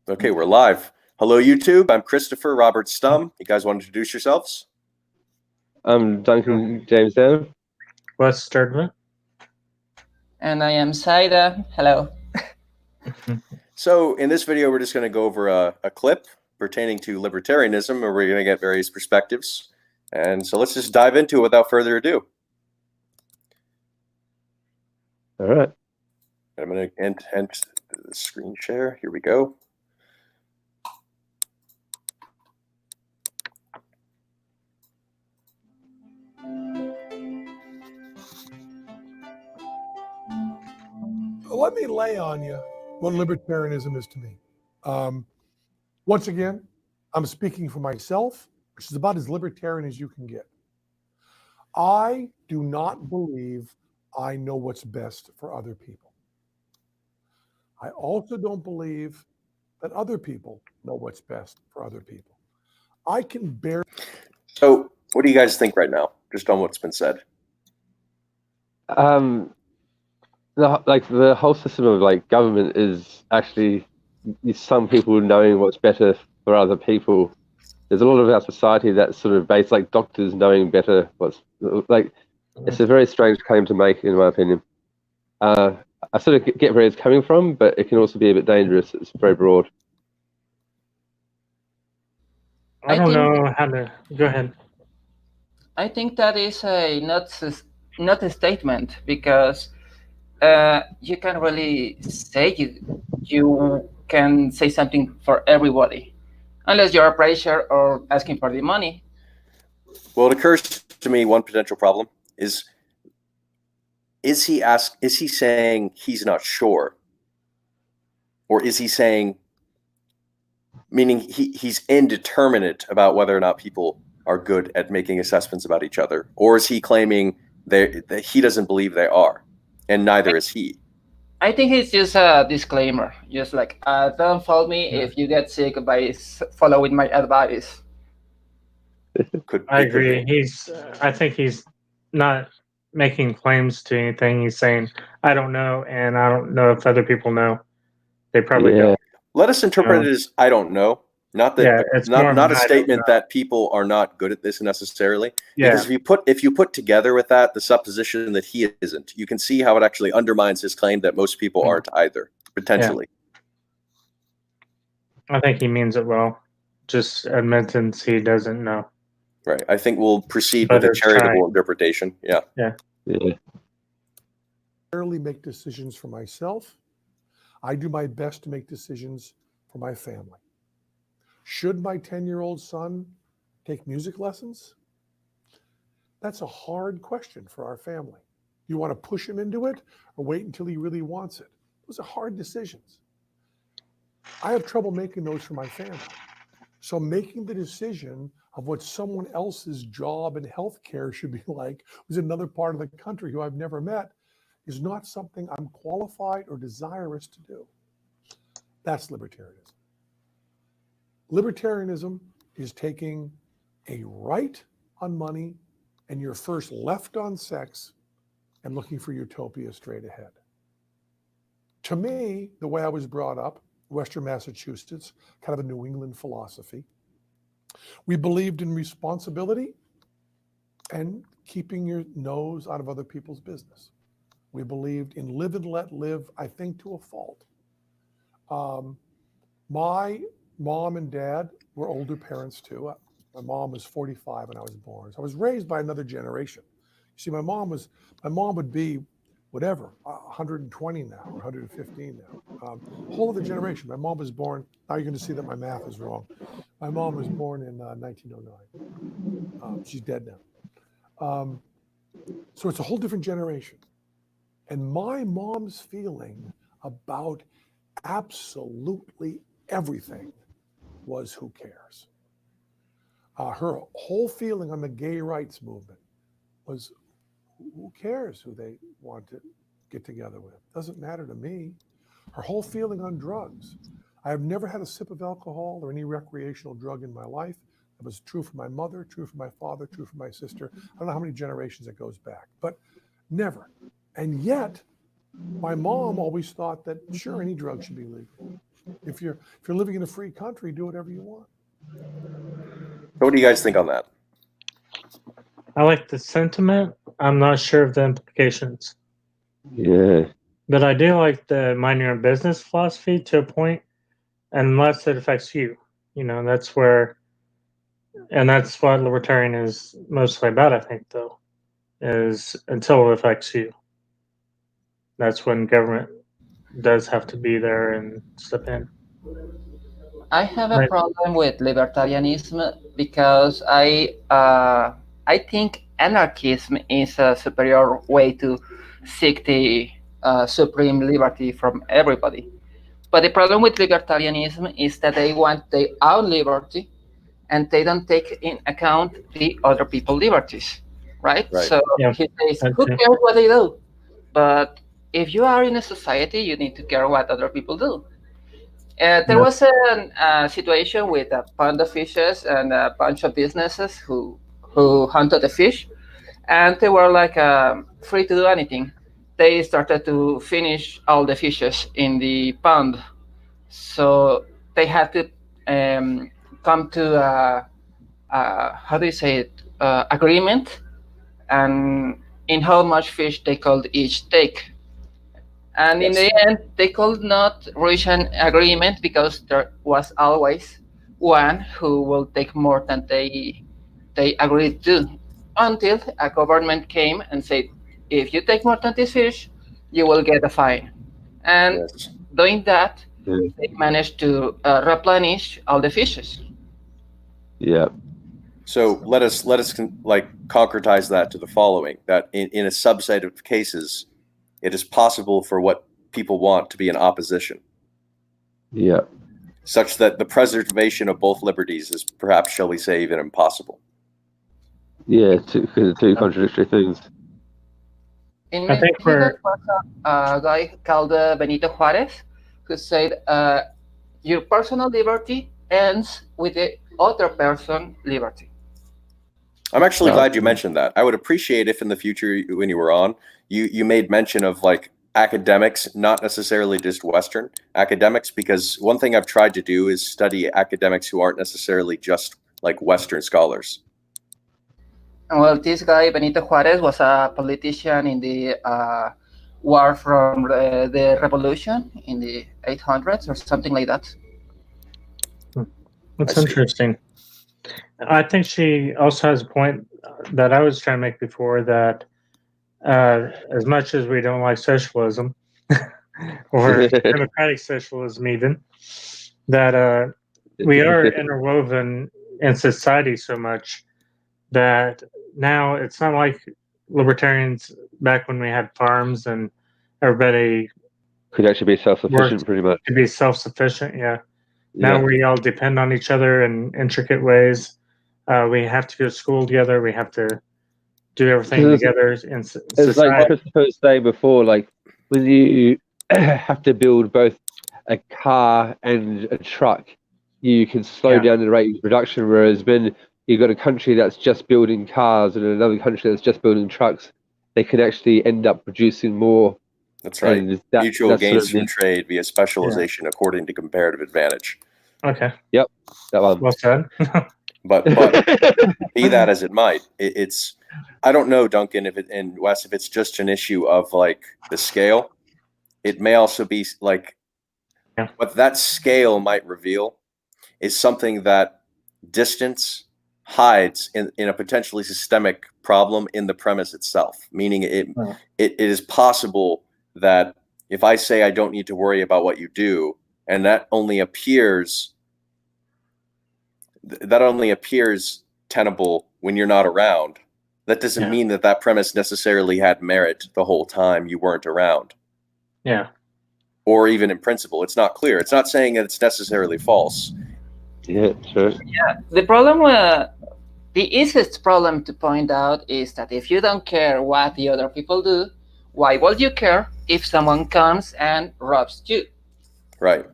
Okay, we're live. Hello, YouTube. I'm Christopher Robert Stum. You guys want to introduce yourselves? I'm Duncan James Down. Wes Sturdman. And I am Saida. Hello. So in this video, we're just going to go over a clip pertaining to libertarianism, and we're going to get various perspectives. And so let's just dive into it without further ado. All right. I'm going to end the screen share. Here we go. Let me lay on you what libertarianism is to me. Once again, I'm speaking for myself, which is about as libertarian as you can get. I do not believe I know what's best for other people. I also don't believe that other people know what's best for other people. I can bear. So what do you guys think right now, just on what's been said? The whole system of government is actually some people knowing what's better for other people. There's a lot of our society that's sort of based like doctors knowing better what's like. It's a very strange claim to make, in my opinion. I sort of get where it's coming from, but it can also be a bit dangerous. It's very broad. I don't know how to go ahead. I think that is not a statement, because you can't really say you can say something for everybody unless you're a pressure or asking for the money. Well, it occurs to me one potential problem is he saying he's not sure, or is he saying, meaning he's indeterminate about whether or not people are good at making assessments about each other, or is he claiming that he doesn't believe they are, and neither is he? I think it's just a disclaimer, just like don't follow me if you get sick by following my advice. I agree. I think he's not making claims to anything. He's saying, I don't know, and I don't know if other people know. They probably don't. Let us interpret it as I don't know. Not that not a statement that people are not good at this necessarily. Yeah. Because if you put together with that the supposition that he isn't, you can see how it actually undermines his claim that most people aren't either, potentially. Yeah. I think he means it well. Just admittance he doesn't know. Right. I think we'll proceed with a charitable interpretation. Yeah. Yeah. Yeah. I rarely make decisions for myself. I do my best to make decisions for my family. Should my 10-year-old son take music lessons? That's a hard question for our family. You want to push him into it or wait until he really wants it? Those are hard decisions. I have trouble making those for my family. So making the decision of what someone else's job and healthcare should be like, who's another part of the country who I've never met, is not something I'm qualified or desirous to do. That's libertarianism. Libertarianism is taking a right on money and your first left on sex and looking for utopia straight ahead. To me, the way I was brought up, Western Massachusetts, kind of a New England philosophy, we believed in responsibility and keeping your nose out of other people's business. We believed in live and let live, I think, to a fault. My mom and dad were older parents too. My mom was 45 when I was born. So I was raised by another generation. You see, my mom would be whatever, 120 now, or 115 now. Whole other generation. My mom was born, now you're going to see that my math is wrong. My mom was born in 1909. She's dead now. So it's a whole different generation. And my mom's feeling about absolutely everything was who cares. Her whole feeling on the gay rights movement was who cares who they want to get together with? Doesn't matter to me. Her whole feeling on drugs. I have never had a sip of alcohol or any recreational drug in my life. That was true for my mother, true for my father, true for my sister. I don't know how many generations it goes back, but never. And yet, my mom always thought that, sure, any drug should be legal. If you're living in a free country, do whatever you want. So what do you guys think on that? I like the sentiment. I'm not sure of the implications. Yeah. But I do like the mind your own business philosophy to a point, unless it affects you. You know, that's where, and that's what libertarian is mostly about, I think, though, is until it affects you. That's when government does have to be there and step in. I have a Right. problem with libertarianism because I think anarchism is a superior way to seek the supreme liberty from everybody. But the problem with libertarianism is that they want their own liberty, and they don't take in account the other people's liberties, right? Right. So Yeah. he says, Okay. who cares what they do? But if you are in a society, you need to care what other people do. There was a situation with a pond of fishes and a bunch of businesses who hunted the fish, and they were like free to do anything. They started to finish all the fishes in the pond, so they had to come to how do you say it, agreement, and in how much fish they could each take. And in the end, they could not reach an agreement because there was always one who will take more than they agreed to, until a government came and said, if you take more than this fish, you will get a fine. And Yes. doing that, Yeah. they managed to replenish all the fishes. Yeah. So let us like concretize that to the following: that in a subset of cases, it is possible for what people want to be in opposition, Yeah. such that the preservation of both liberties is perhaps, shall we say, even impossible. Yeah. Two contradictory things. In I think Mexico, there was a guy called Benito Juarez who said, your personal liberty ends with the other person's liberty. I'm actually glad you mentioned that. I would appreciate if in the future, when you were on, you made mention of like academics, not necessarily just Western academics, because one thing I've tried to do is study academics who aren't necessarily just like Western scholars. Well, this guy, Benito Juarez, was a politician in the war from the revolution in the 800s or something like that. That's I see. interesting. I think she also has a point that I was trying to make before, that as much as we don't like socialism or democratic socialism even, that we are interwoven in society so much that now it's not like libertarians back when we had farms and everybody Could actually be self-sufficient, pretty much. to be self-sufficient. Yeah. Now we all depend on each other in intricate ways. We have to go to school together. We have to do everything together in society. It's like Christopher was saying before, like when you have to build both a car and a truck, you can slow down the rate of production, whereas when you've got a country that's just building cars and another country that's just building trucks, they can actually end up producing more. That's right. Mutual gains from trade via specialization according to comparative advantage. Okay. Yep. That one. Well said. But be that as it might, it's I don't know, Duncan, and Wes, if it's just an issue of like the scale. It may also be like what that scale might reveal is something that distance hides in a potentially systemic problem in the premise itself. Meaning it is possible that if I say I don't need to worry about what you do, and that only appears tenable when you're not around, that doesn't mean that premise necessarily had merit the whole time you weren't around. Yeah. Or even in principle, it's not clear. It's not saying that it's necessarily false. Yeah, sure. Yeah, the problem, the easiest problem to point out is that if you don't care what the other people do, why would you care if someone comes and robs you? Right.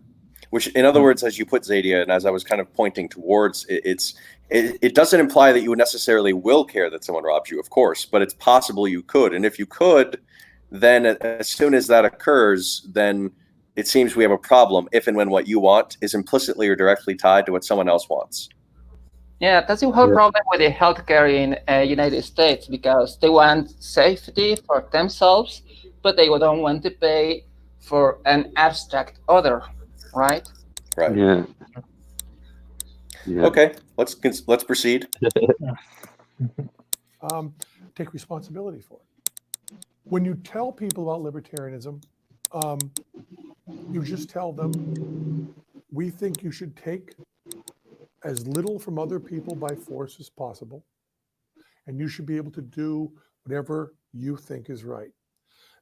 Which, in other words, as you put, Zadia, and as I was kind of pointing towards, it doesn't imply that you necessarily will care that someone robs you, of course, but it's possible you could. And if you could, then as soon as that occurs, then it seems we have a problem if and when what you want is implicitly or directly tied to what someone else wants. Yeah, that's the whole problem with the healthcare in United States, because they want safety for themselves, but they don't want to pay for an abstract other, right? Right. Yeah. Okay, let's proceed. Take responsibility for it. When you tell people about libertarianism, you just tell them, we think you should take as little from other people by force as possible, and you should be able to do whatever you think is right.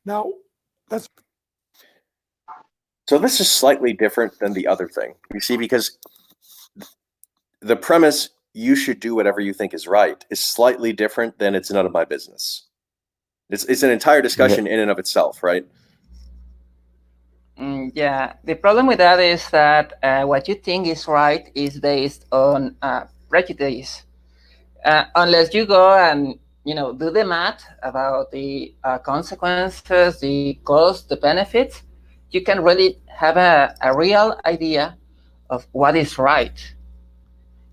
Now, that's... So this is slightly different than the other thing, you see, because the premise, you should do whatever you think is right, is slightly different than it's none of my business. It's an entire discussion in and of itself, right? Yeah, the problem with that is that what you think is right is based on prejudice. Unless you go and do the math about the consequences, the cost, the benefits, you can really have a real idea of what is right.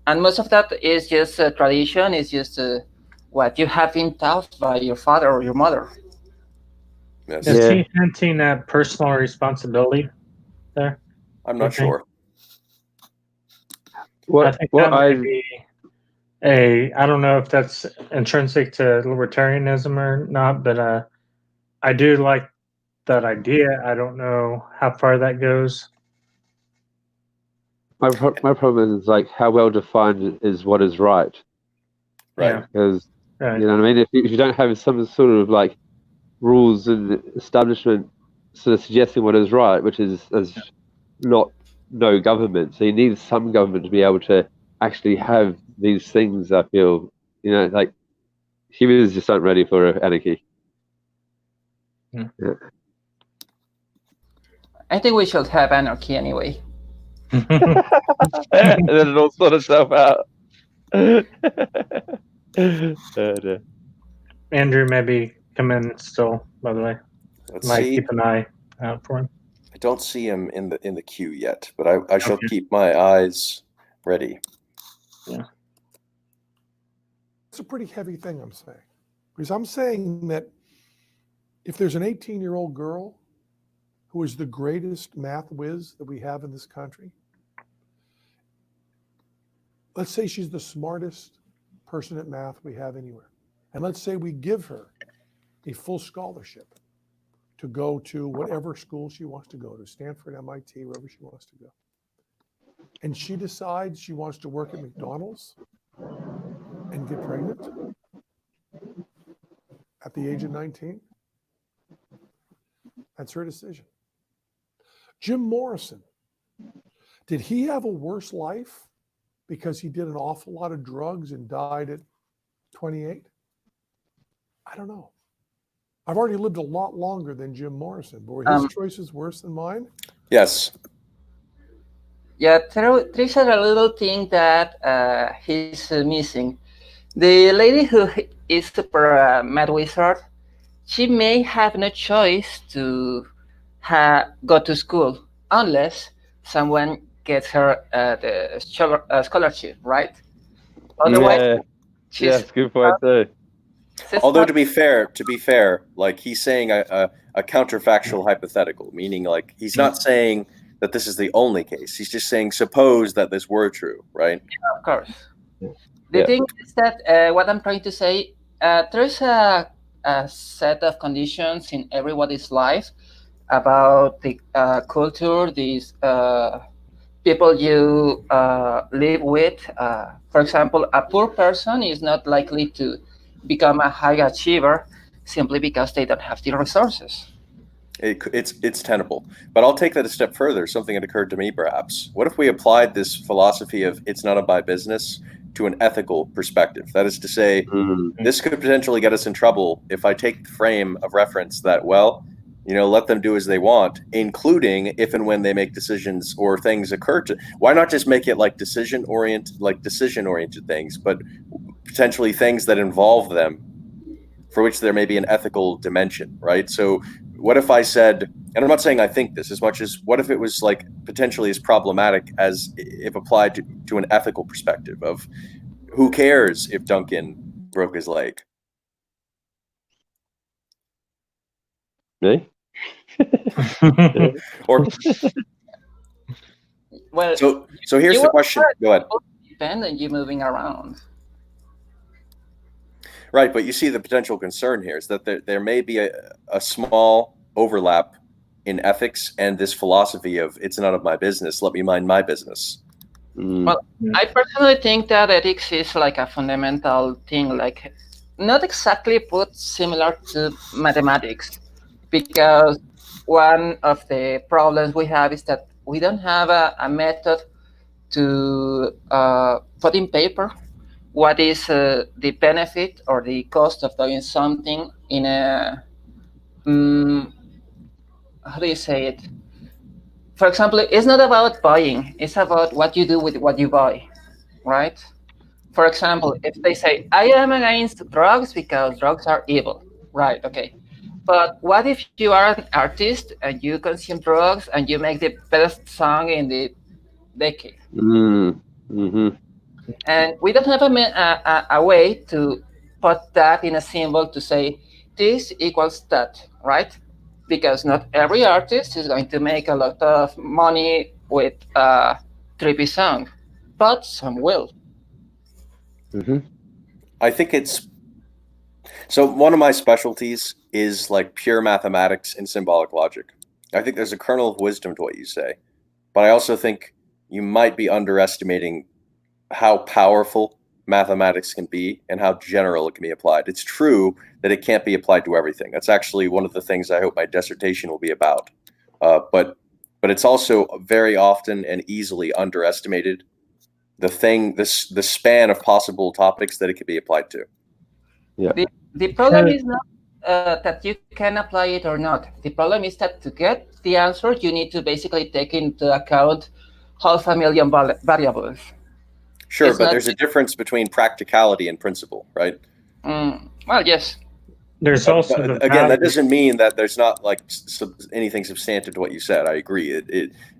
And most of that is just tradition, is just what you have been taught by your father or your mother. Yes. Is he hinting at personal responsibility there? I'm not sure. I think that might be I don't know if that's intrinsic to libertarianism or not, but I do like that idea. I don't know how far that goes. My problem is like how well defined is what is right. Right. Because you know what I mean. If you don't have some sort of like rules and establishment sort of suggesting what is right, which is not no government. So you need some government to be able to actually have these things. I feel like humans just aren't ready for anarchy. Yeah. I think we should have anarchy anyway. And then it all sort itself out. Andrew maybe come in still, by the way. Let's Might see. keep an eye out for him. I don't see him in the queue yet, but I shall keep my eyes ready. Yeah. It's a pretty heavy thing I'm saying, because I'm saying that if there's an 18-year-old girl who is the greatest math whiz that we have in this country, let's say she's the smartest person at math we have anywhere, and let's say we give her a full scholarship to go to whatever school she wants to go to, Stanford, MIT, wherever she wants to go. And she decides she wants to work at McDonald's and get pregnant at the age of 19. That's her decision. Jim Morrison, did he have a worse life because he did an awful lot of drugs and died at 28? I don't know. I've already lived a lot longer than Jim Morrison, but were his choices worse than mine? Yes. Yeah, there's a little thing that he's missing. The lady who is super mad wizard, she may have no choice to go to school unless someone gets her the scholarship, right? Otherwise, that's a good point too. Although to be fair, like he's saying a counterfactual hypothetical, meaning like he's not saying that this is the only case. He's just saying suppose that this were true, right? Yeah, of course. The thing is that what I'm trying to say, there's a set of conditions in everybody's life about the culture, these people you live with. For example, a poor person is not likely to become a high achiever simply because they don't have the resources. It's tenable, but I'll take that a step further. Something that occurred to me, perhaps. What if we applied this philosophy of "it's none of my business" to an ethical perspective? That is to say, this could potentially get us in trouble if I take the frame of reference that, well, let them do as they want, including if and when they make decisions or things occur to. Why not just make it like decision-oriented things, but potentially things that involve them, for which there may be an ethical dimension, right? So what if I said, and I'm not saying I think this as much as what if it was like potentially as problematic as if applied to an ethical perspective of who cares if Duncan broke his leg? Me? Or Well, so here's you the were question. right. Go ahead. Depend on you moving around. Right, but you see the potential concern here is that there may be a small overlap in ethics and this philosophy of it's none of my business, let me mind my business. Well, I personally think that ethics is like a fundamental thing, like not exactly put similar to mathematics, because one of the problems we have is that we don't have a method to put in paper what is the benefit or the cost of doing something in a, how do you say it? For example, it's not about buying, it's about what you do with what you buy, right? For example, if they say, I am against drugs because drugs are evil, right, okay. But what if you are an artist and you consume drugs and you make the best song in the decade? And we don't have a way to put that in a symbol to say this equals that, right? Because not every artist is going to make a lot of money with a trippy song, but some will. I think it's so one of my specialties is like pure mathematics and symbolic logic. I think there's a kernel of wisdom to what you say, but I also think you might be underestimating how powerful mathematics can be and how general it can be applied. It's true that it can't be applied to everything. That's actually one of the things I hope my dissertation will be about. But it's also very often and easily underestimated the span of possible topics that it could be applied to. Yeah. The problem is not that you can apply it or not. The problem is that to get the answer, you need to basically take into account 500,000 variables. Sure, but there's a difference between practicality and principle, right? Well, yes. There's also again, that doesn't mean that there's not like anything substantive to what you said. I agree.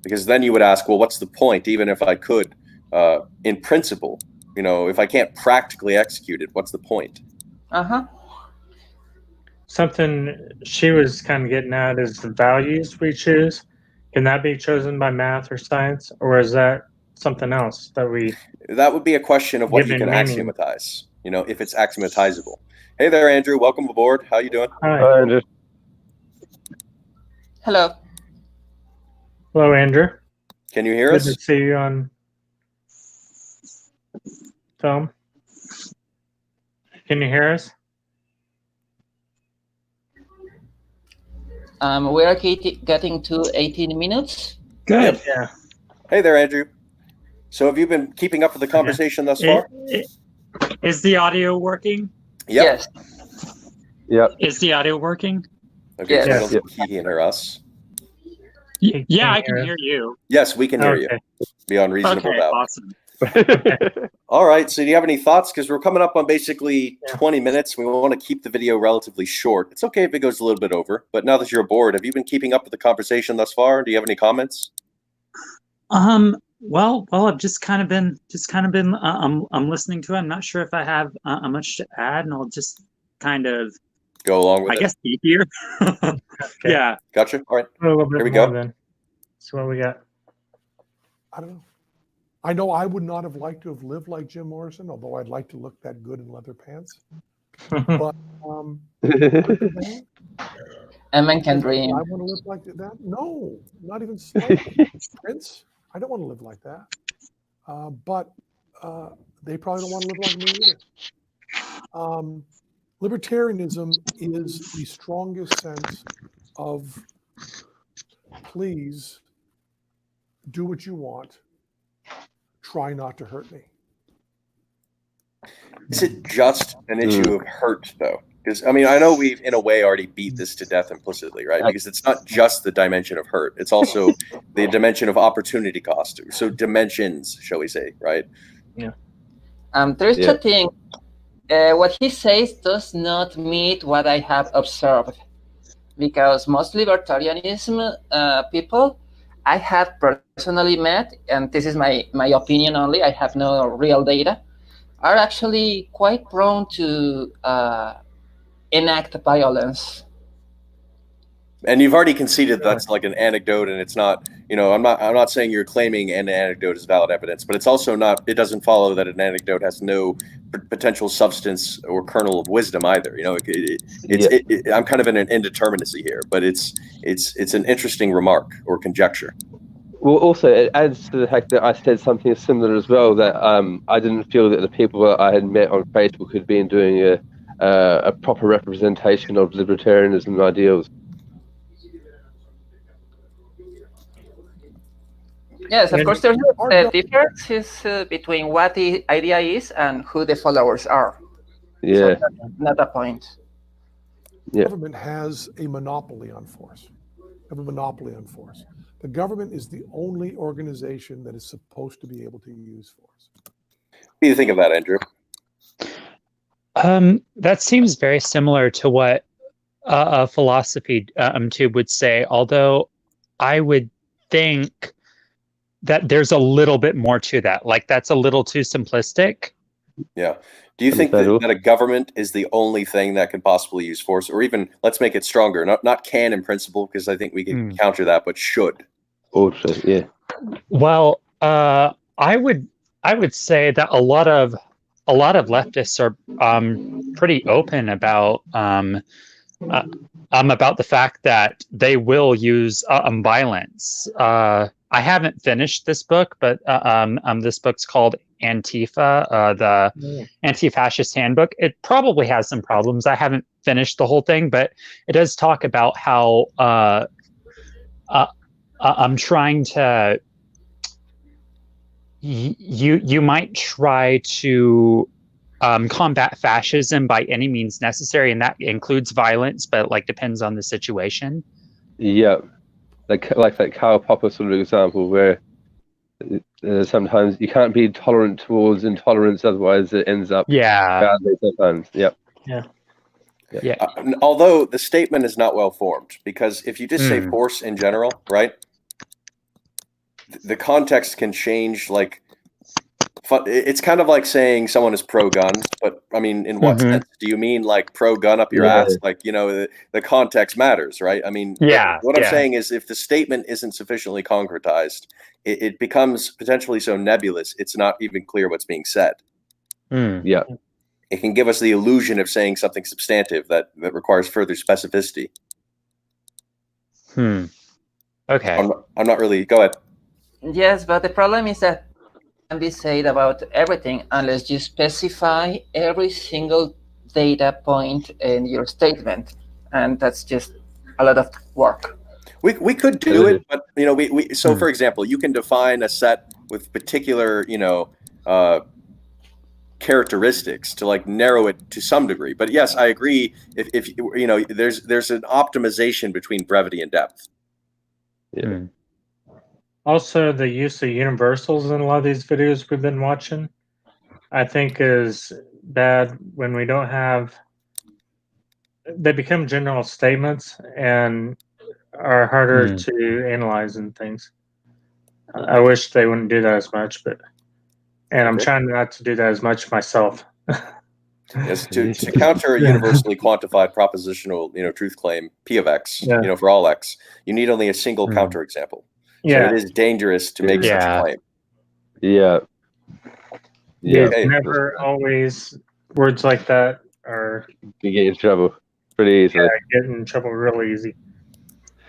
Because then you would ask, well, what's the point? Even if I could, in principle, if I can't practically execute it, what's the point? Something she was kind of getting at is the values we choose. Can that be chosen by math or science, or is that something else that we? That would be a question of what you can meaning. axiomatize. If it's axiomatizable. Hey there, Andrew. Welcome aboard. How you doing? Hi, Andrew. Hello. Hello, Andrew. Can you hear Good us? to see you on film. Can you hear us? We are getting to 18 minutes. Good. Yep. Yeah. Hey there, Andrew. So have you been keeping up with the conversation thus far? Is the audio working? Yep. Yes. Yep. Is the audio working? Okay, Yes. so I don't think he can hear us. Yeah, I can hear you. Yes, we can hear you. Beyond reasonable doubt. Awesome. All right, so do you have any thoughts? Because we're coming up on basically 20 minutes. We want to keep the video relatively short. It's okay if it goes a little bit over, but now that you're aboard, have you been keeping up with the conversation thus far? Do you have any comments? Well, I've just kind of been I'm listening to it. I'm not sure if I have much to add, and I'll just kind of go along with it. I guess be here. Yeah. Gotcha. All right. A little bit Here we more go. then. So what we got? I don't know. I know I would not have liked to have lived like Jim Morrison, although I'd like to look that good in leather pants. But A man can dream. I want to live like that? No, not even slightly. Prince, I don't want to live like that. But they probably don't want to live like me either. Libertarianism is the strongest sense of please do what you want. Try not to hurt me. Is it just an issue of hurt, though? Because, I mean, I know we've, in a way, already beat this to death implicitly, right? Because it's not just the dimension of hurt. It's also the dimension of opportunity cost. So dimensions, shall we say, right? Yeah. There's a thing. What he says does not meet what I have observed. because most libertarianism people I have personally met, and this is my opinion only, I have no real data, are actually quite prone to enact violence. And you've already conceded that's like an anecdote, and it's not. I'm not saying you're claiming an anecdote is valid evidence, but it's also not. It doesn't follow that an anecdote has no potential substance or kernel of wisdom either. I'm kind of in an indeterminacy here, but it's an interesting remark or conjecture. Well, also it adds to the fact that I said something similar as well, that I didn't feel that the people that I had met on Facebook had been doing a proper representation of libertarianism ideals. Yes, of course, there's the difference is between what the idea is and who the followers are. Yeah. So that's not a point. The government has a monopoly on force. The government is the only organization that is supposed to be able to use force. What do you think of that, Andrew? That seems very similar to what a philosophy tube would say, although I would think that there's a little bit more to that. Like, that's a little too simplistic. Yeah. Do you think that a government is the only thing that can possibly use force, or even, let's make it stronger, not can in principle, because I think we can counter that, but should? Also, yeah. Well, I would say that a lot of leftists are pretty open about the fact that they will use violence. I haven't finished this book, but this book's called Antifa, the Anti-Fascist Handbook. It probably has some problems. I haven't finished the whole thing, but it does talk about how I'm trying to. You might try to combat fascism by any means necessary, and that includes violence, but like depends on the situation. Yeah, like that Karl Popper sort of example, where sometimes you can't be tolerant towards intolerance, otherwise it ends up badly sometimes. Yeah. Although the statement is not well formed, because if you just say force in general, right, the context can change. Like, it's kind of like saying someone is pro-gun, but I mean, in what sense? Do you mean like pro-gun up your ass? Like, the context matters, right? I mean, what I'm saying is, if the statement isn't sufficiently concretized, it becomes potentially so nebulous, it's not even clear what's being said. Yeah. It can give us the illusion of saying something substantive that requires further specificity. Okay. I'm not really. Go ahead. Yes, but the problem is that can be said about everything unless you specify every single data point in your statement, and that's just a lot of work. We could do it, but so for example, you can define a set with particular characteristics to like narrow it to some degree. But yes, I agree. If there's an optimization between brevity and depth. Yeah. Also, the use of universals in a lot of these videos we've been watching, I think, is bad when we don't have. They become general statements and are harder to analyze and things. I wish they wouldn't do that as much, and I'm trying not to do that as much myself. Yes, to counter a universally quantified propositional, truth claim, P of X, for all X, you need only a single counterexample. So it is dangerous to make such a claim. Never always words like that are. You get in trouble pretty easily. Get in trouble really easy.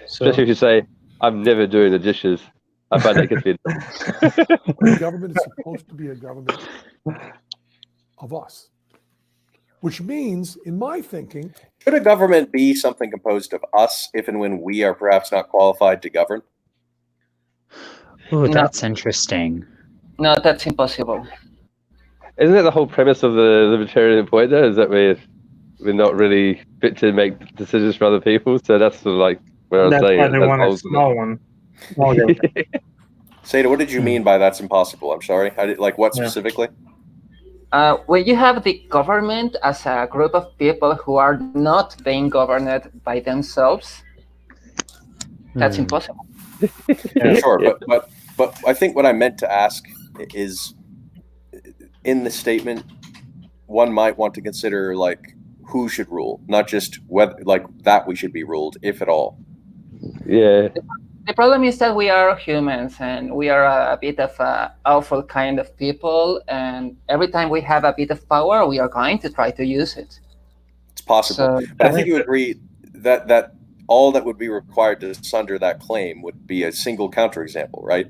So, especially if you say, "I'm never doing the dishes." I find that confusing. The government is supposed to be a government of us, which means, in my thinking, should a government be something composed of us if and when we are perhaps not qualified to govern? Oh, that's interesting. No, that's impossible. Isn't that the whole premise of the libertarian point, though? Is that we're not really fit to make decisions for other people? So that's sort of like where I was saying. That's why they want a small one. Seda, what did you mean by that's impossible? I'm sorry. What specifically? when you have the government as a group of people who are not being governed by themselves, that's impossible. Yeah, sure, but I think what I meant to ask is, in the statement, one might want to consider like who should rule, not just whether like that we should be ruled, if at all. Yeah. The problem is that we are humans, and we are a bit of a awful kind of people, and every time we have a bit of power, we are going to try to use it. It's possible, So, but I think you agree that all that would be required to sunder that claim would be a single counterexample, right?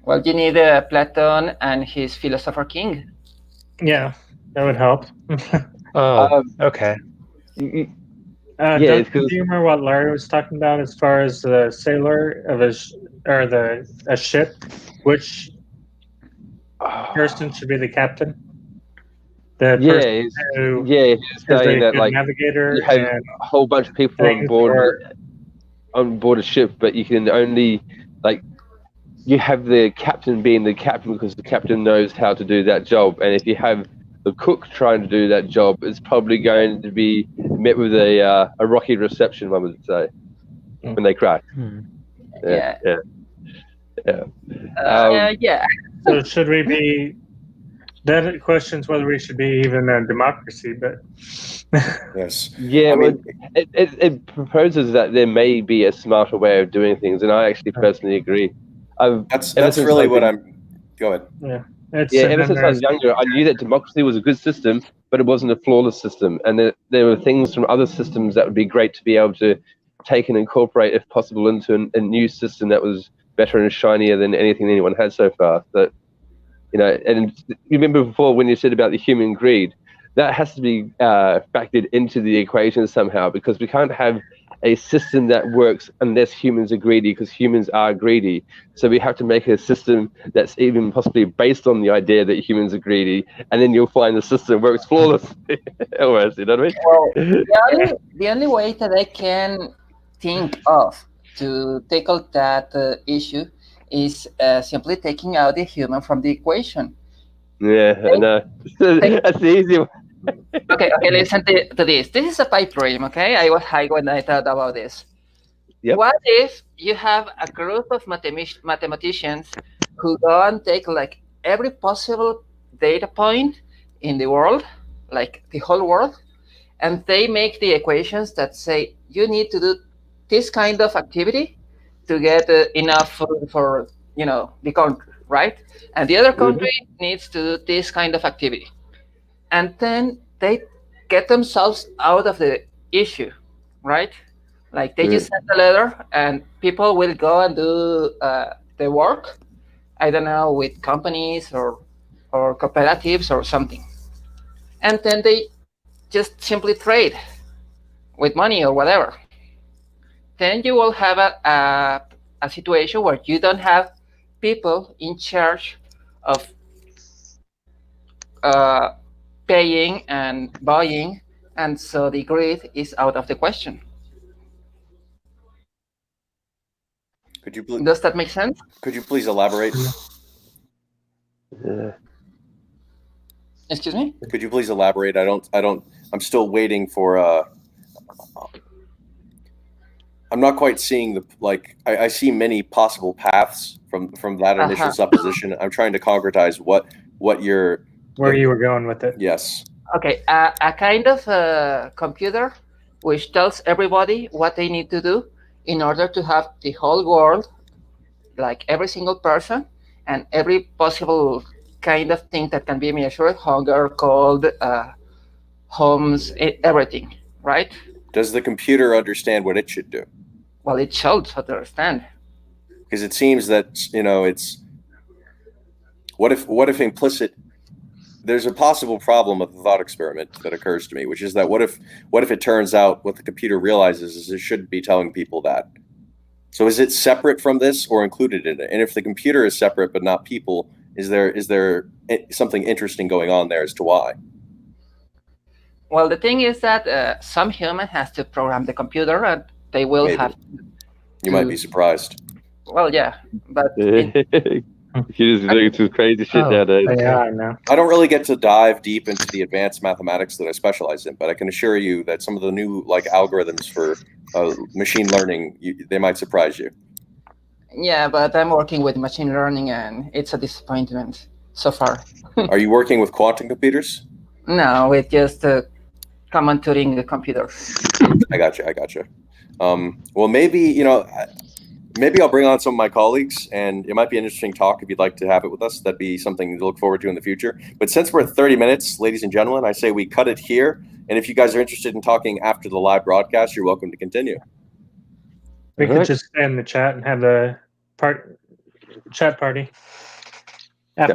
well, you need Platon and his philosopher king. Yeah, that would help. Okay. Yeah, do it's 'cause- you remember what Larry was talking about as far as the sailor of a ship? Which person should be the captain? The person who he's is saying a that good like navigator you have and a whole bunch of people things, on board a ship, but you can only like you have the captain being the captain because the captain knows how to do that job, and if you have the cook trying to do that job, it's probably going to be met with a rocky reception, one would say, when they crash. Yeah. Yeah. So should we be? That questions whether we should be even a democracy, but Yes. Yeah, I mean, it proposes that there may be a smarter way of doing things, and I actually personally agree. that's really what I'm. Go ahead. yeah. Ever since I was younger, I knew that democracy was a good system, but it wasn't a flawless system, and there were things from other systems that would be great to be able to take and incorporate, if possible, into a new system that was better and shinier than anything anyone had so far. That, you know, and you remember before when you said about the human greed, that has to be factored into the equation somehow, because we can't have a system that works unless humans are greedy, because humans are greedy. So we have to make a system that's even possibly based on the idea that humans are greedy, and then you'll find the system works flawlessly. Almost, you know what I mean? Well, the only way that I can think of to tackle that issue is simply taking out the human from the equation. Yeah, I know. That's the easy one. Okay, listen to this. This is a pipe dream, okay? I was high when I thought about this. Yep. What if you have a group of mathematicians who go and take like every possible data point in the world, like the whole world, and they make the equations that say you need to do this kind of activity to get enough food for the country, right? And the other country needs to do this kind of activity. And then they get themselves out of the issue, right? Like they just send a letter and people will go and do the work, I don't know, with companies or cooperatives or something. And then they just simply trade with money or whatever. Then you will have a situation where you don't have people in charge of paying and buying, and so the greed is out of the question. Does that make sense? Could you please elaborate? Excuse me? Could you please elaborate? I'm still waiting for I'm not quite seeing I see many possible paths from that initial supposition. I'm trying to concretize what you're where you were going with it. Yes. Okay, a kind of computer which tells everybody what they need to do in order to have the whole world, like every single person, and every possible kind of thing that can be measured, hunger, cold, homes, everything, right? Does the computer understand what it should do? Well, it should understand. Because it seems that, it's what if implicit. There's a possible problem with the thought experiment that occurs to me, which is that what if it turns out what the computer realizes is it shouldn't be telling people that. So is it separate from this or included in it? And if the computer is separate but not people, is there something interesting going on there as to why? Well, the thing is that some human has to program the computer, and they will have. You might be surprised. Well, yeah, but Computers are doing some crazy shit nowadays. Yeah, I know. I don't really get to dive deep into the advanced mathematics that I specialize in, but I can assure you that some of the new like algorithms for machine learning, they might surprise you. Yeah, but I'm working with machine learning, and it's a disappointment so far. Are you working with quantum computers? No, with just common Turing computers. I got you. Well, maybe maybe I'll bring on some of my colleagues, and it might be an interesting talk if you'd like to have it with us. That'd be something to look forward to in the future. But since we're at 30 minutes, ladies and gentlemen, I say we cut it here. And if you guys are interested in talking after the live broadcast, you're welcome to continue. We could just stay in the chat and have the chat party after.